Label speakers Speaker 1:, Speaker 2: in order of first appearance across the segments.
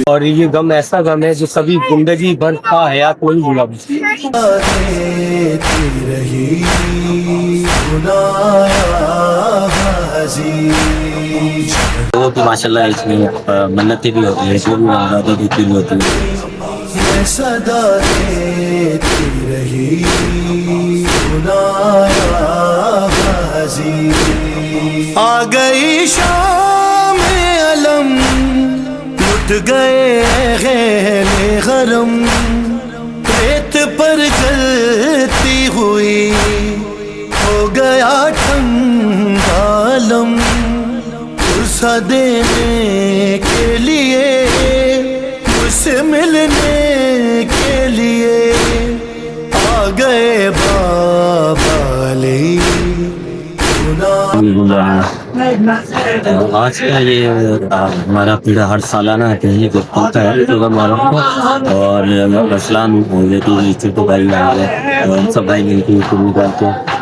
Speaker 1: اور یہ غم ایسا غم ہے جو سبھی زندگی بھر کا حیات نہیں بھولا۔
Speaker 2: لوگوں کی ماشاء اللہ اس میں منتیں بھی ہوتی ہیں، جو بھی مرادیں بھی پوری ہوتی ہیں۔
Speaker 3: صدا دیتی رہی خدایا حزین، آ گئی شام علم، لٹ گئے غیر غرم، ریت پر چلتی ہوئی ہو گیا ٹھنڈا عالم، اسا دینے کے لیے مجھ سے ملنے کے لیے آ گئے بابا علی۔
Speaker 2: آج کا یہ ہمارا پیڑا ہر سالانہ کہیں کو پڑتا ہے پروگرام والوں کو، اور اسلام چھوٹے بھائی اور سب بھائی مل کے پوری کرتے ہیں۔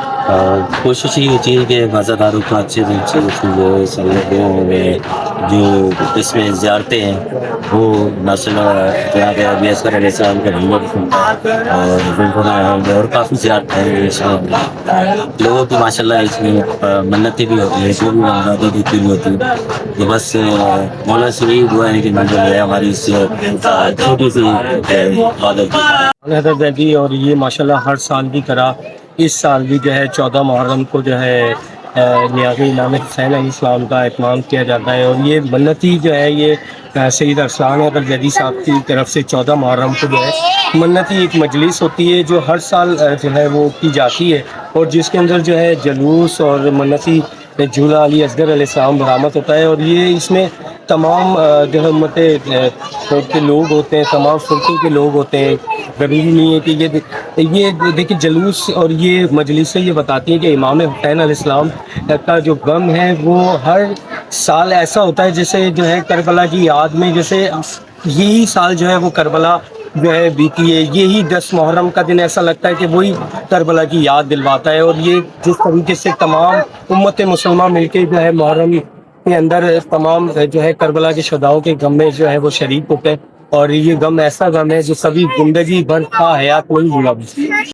Speaker 2: کوشش یہ ہوتی ہے کہ مزاداروں کو اچھے سے اچھے جو اس میں زیارتیں ہیں وہ ماشاء اللہ جناب ابی اصغر علیہ السلام کا نمبر اور کافی زیارتیں ہیں اس میں۔ لوگوں کی ماشاء اللہ اس میں منتیں بھی ہوتی ہیں، جو بھی مرادیں بھی پوری ہوتی ہیں۔ تو بس مولا سے یہی دعا ہے کہ جو ہے ہماری اس چھوٹی سی عادت
Speaker 1: حضرت زیدی، اور یہ ماشاءاللہ ہر سال کی طرح اس سال بھی جو ہے 14 محرم کو جو ہے نیازی امام حسین علیہ السلام کا اہتمام کیا جاتا ہے، اور یہ منتی جو ہے یہ سید ارسلان حضرت زیدی صاحب کی طرف سے 14 محرم کو جو ہے منتی ایک مجلس ہوتی ہے جو ہر سال جو ہے وہ کی جاتی ہے، اور جس کے اندر جو ہے جلوس اور منتی جھولا علی اصغر علیہ السلام برآمد ہوتا ہے، اور یہ اس میں تمام جو ہے امت کے لوگ ہوتے ہیں، تمام فرقے کے لوگ ہوتے ہیں۔ ضروری نہیں ہے کہ یہ دیکھیں جلوس اور یہ مجلس سے یہ بتاتی ہیں کہ امام حسین علیہ السلام کا جو غم ہے وہ ہر سال ایسا ہوتا ہے جیسے جو ہے کربلا کی یاد میں، جیسے یہی سال جو ہے وہ کربلا جو ہے بیتی ہے، یہی 10 محرم کا دن ایسا لگتا ہے کہ وہی کربلا کی یاد دلواتا ہے، اور یہ جس طریقے سے تمام امت مسلمہ مل کے جو ہے محرم کے اندر تمام جو ہے کربلا کے شہداؤں کے غم میں جو ہے وہ شریک ہوتے ہیں، اور یہ غم ایسا غم ہے جو سبھی زندگی بھر کا حیات نہیں بھولا۔